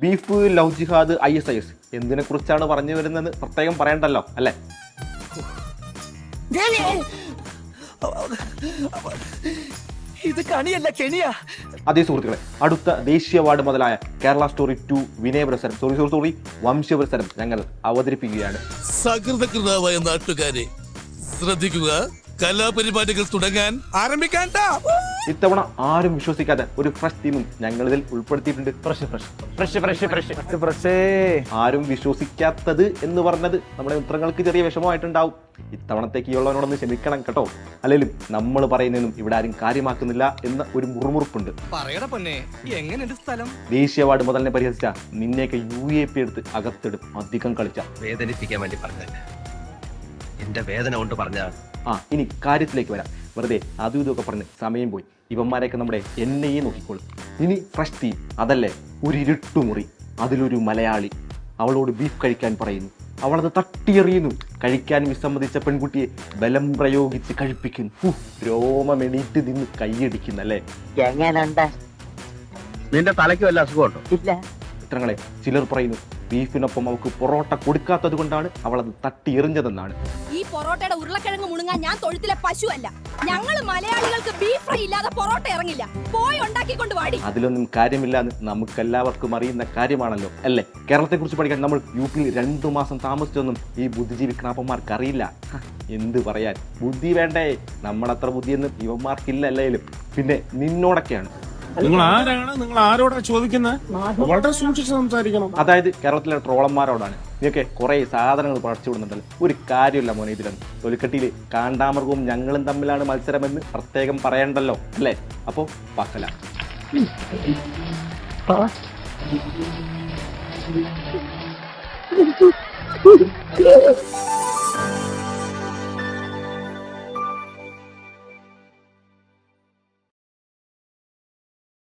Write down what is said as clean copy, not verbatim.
Beef, love ജിഹാദ്, ISIS എന്തിനെ കുറിച്ചാണ് പറഞ്ഞു വരുന്നതെന്ന് പ്രത്യേകം പറയണ്ടല്ലോ അല്ലേ? ഇത് കണിയല്ല കെണിയാ. അതേ സുഹൃത്തുക്കളെ, അടുത്ത ദേശീയ അവാർഡ് മുതലായ കേരള സ്റ്റോറി 2 വിനയപുരസരം വംശപുരസരം ഞങ്ങൾ അവതരിപ്പിക്കുകയാണ്. സകൃതകൃതാവായ നാട്ടുകാരെ ശ്രദ്ധിക്കുക, കലാപരിപാടികൾ തുടങ്ങാൻ ആരംഭിക്കാൻ. ഇത്തവണ ആരും വിശ്വസിക്കാതെ ഒരു ഫ്രഷ് ടീമും ഞങ്ങൾ ഇതിൽ ഉൾപ്പെടുത്തിയിട്ടുണ്ട്. ആരും വിശ്വസിക്കാത്തത് എന്ന് പറഞ്ഞത് നമ്മുടെ മിത്രങ്ങൾക്ക് ചെറിയ വിഷമമായിട്ടുണ്ടാവും. ഇത്തവണത്തേക്ക് ഉള്ളവനോടൊന്ന് ക്ഷമിക്കണം കേട്ടോ. അല്ലെങ്കിലും നമ്മൾ പറയുന്നതിനും ഇവിടെ ആരും കാര്യമാക്കുന്നില്ല എന്ന ഒരു മുറുമുറുപ്പുണ്ട്. ദേശീയ അവാർഡ് മുതലിനെ പരിഹസിച്ച നിന്നെയൊക്കെ UAP എടുത്ത് അകത്തിടും. അധികം കളിച്ച വേദനിപ്പിക്കാൻ വേണ്ടി പറഞ്ഞ എന്റെ വേദന കൊണ്ട് പറഞ്ഞ. ഇനി കാര്യത്തിലേക്ക് വരാം. വെറുതെ അതും ഇതൊക്കെ പറഞ്ഞ് സമയം പോയി. ഇവന്മാരെയൊക്കെ നമ്മുടെ എന്നെയെ നോക്കിക്കോളും. ഇനി ഫ്രഷ് ടീം അതല്ലേ, ഒരു ഇരുട്ടുമുറി, അതിലൊരു മലയാളി അവളോട് ബീഫ് കഴിക്കാൻ പറയുന്നു. അവളത് തട്ടിയെറിയുന്നു. കഴിക്കാൻ വിസമ്മതിച്ച പെൺകുട്ടിയെ ബലം പ്രയോഗിച്ച് കഴിപ്പിക്കുന്നു. രോമമെണീറ്റ് നിന്ന് കൈയടിക്കുന്നല്ലേ. നിന്റെ തലയ്ക്ക് വല്ല അസുഖമുണ്ടോ? ഇല്ല. ചിത്രങ്ങളെ ചിലർ പറയുന്നു ബീഫിനൊപ്പം അവൾക്ക് പൊറോട്ട കൊടുക്കാത്തത് കൊണ്ടാണ് അവളത് തട്ടി എറിഞ്ഞതെന്നാണ്. ഈ പൊറോട്ടയുടെ ഉരുളക്കിഴങ്ങ് മുണുങ്ങാൻ ഞാൻ തൊഴുത്തിലെ പശുവല്ല. ഞങ്ങൾ മലയാളികൾക്ക് ബീഫ് ഫ്രൈ ഇല്ലാതെ പൊറോട്ട ഇറങ്ങില്ല. പോയി ഉണ്ടാക്കിക്കൊണ്ട് വാടി. അതിലൊന്നും കാര്യമില്ലാന്ന് നമുക്കെല്ലാവർക്കും അറിയുന്ന കാര്യമാണല്ലോ അല്ലേ? കേരളത്തെ കുറിച്ച് പഠിക്കാൻ നമ്മൾ UP 2 മാസം താമസിച്ചൊന്നും ഈ ബുദ്ധിജീവി ക്രാപ്പന്മാർക്ക് അറിയില്ല. എന്ത് പറയാൻ, ബുദ്ധി വേണ്ടേ? നമ്മളത്ര ബുദ്ധിയൊന്നും ഇവന്മാർക്കില്ല അല്ലേലും. പിന്നെ നിന്നോടൊക്കെയാണ്. നിങ്ങൾ ആരാണ്? നിങ്ങൾ ആരോടാ ചോദിക്കുന്നത്? വളരെ സൂക്ഷിച്ച് സംസാരിക്കണം. അതായത് കേരളത്തിലെ ട്രോളന്മാരോടാണ്. നീയൊക്കെ കുറെ സാധനങ്ങൾ പഴച്ചു വിടുന്നുണ്ടല്ലോ. ഒരു കാര്യമില്ല മോനെ ഇതിലൊന്നും. തൊലിക്കട്ടിയില് കാണ്ടാമൃഗവും ഞങ്ങളും തമ്മിലാണ് മത്സരമെന്ന് പ്രത്യേകം പറയണ്ടല്ലോ അല്ലേ? അപ്പോ പക്കല.